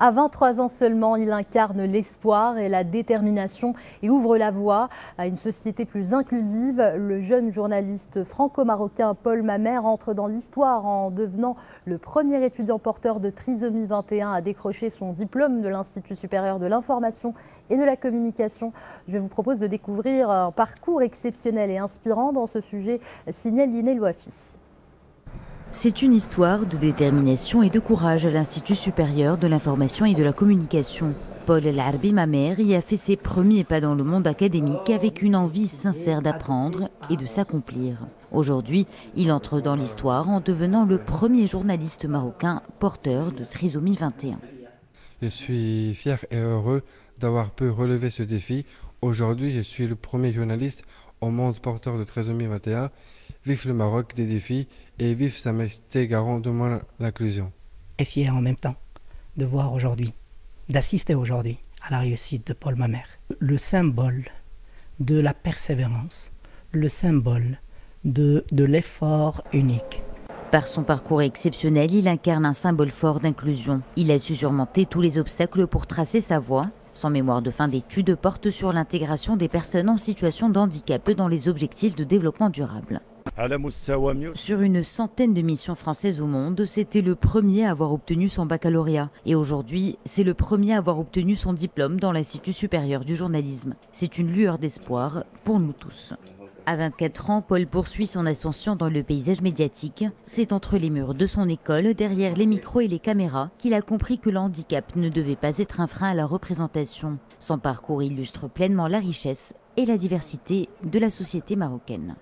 À 23 ans seulement, il incarne l'espoir et la détermination et ouvre la voie à une société plus inclusive. Le jeune journaliste franco-marocain Paul Mamère entre dans l'histoire en devenant le premier étudiant porteur de trisomie 21 à décrocher son diplôme de l'Institut supérieur de l'information et de la communication. Je vous propose de découvrir un parcours exceptionnel et inspirant dans ce sujet, signé Liné Louafi. C'est une histoire de détermination et de courage à l'Institut supérieur de l'information et de la communication. Paul El Arbi Mamère y a fait ses premiers pas dans le monde académique avec une envie sincère d'apprendre et de s'accomplir. Aujourd'hui, il entre dans l'histoire en devenant le premier journaliste marocain porteur de trisomie 21. Je suis fier et heureux d'avoir pu relever ce défi. Aujourd'hui, je suis le premier journaliste au monde porteur de trisomie 21. Vive le Maroc des défis et vive Sa Majesté garant de moi l'inclusion. Et fier en même temps de voir aujourd'hui, d'assister aujourd'hui à la réussite de Paul Mamère. Le symbole de la persévérance, le symbole de l'effort unique. Par son parcours exceptionnel, il incarne un symbole fort d'inclusion. Il a su surmonter tous les obstacles pour tracer sa voie. Son mémoire de fin d'études porte sur l'intégration des personnes en situation de handicap dans les objectifs de développement durable. Sur une centaine de missions françaises au monde, c'était le premier à avoir obtenu son baccalauréat. Et aujourd'hui, c'est le premier à avoir obtenu son diplôme dans l'Institut supérieur du journalisme. C'est une lueur d'espoir pour nous tous. À 24 ans, Paul poursuit son ascension dans le paysage médiatique. C'est entre les murs de son école, derrière les micros et les caméras, qu'il a compris que le handicap ne devait pas être un frein à la représentation. Son parcours illustre pleinement la richesse et la diversité de la société marocaine.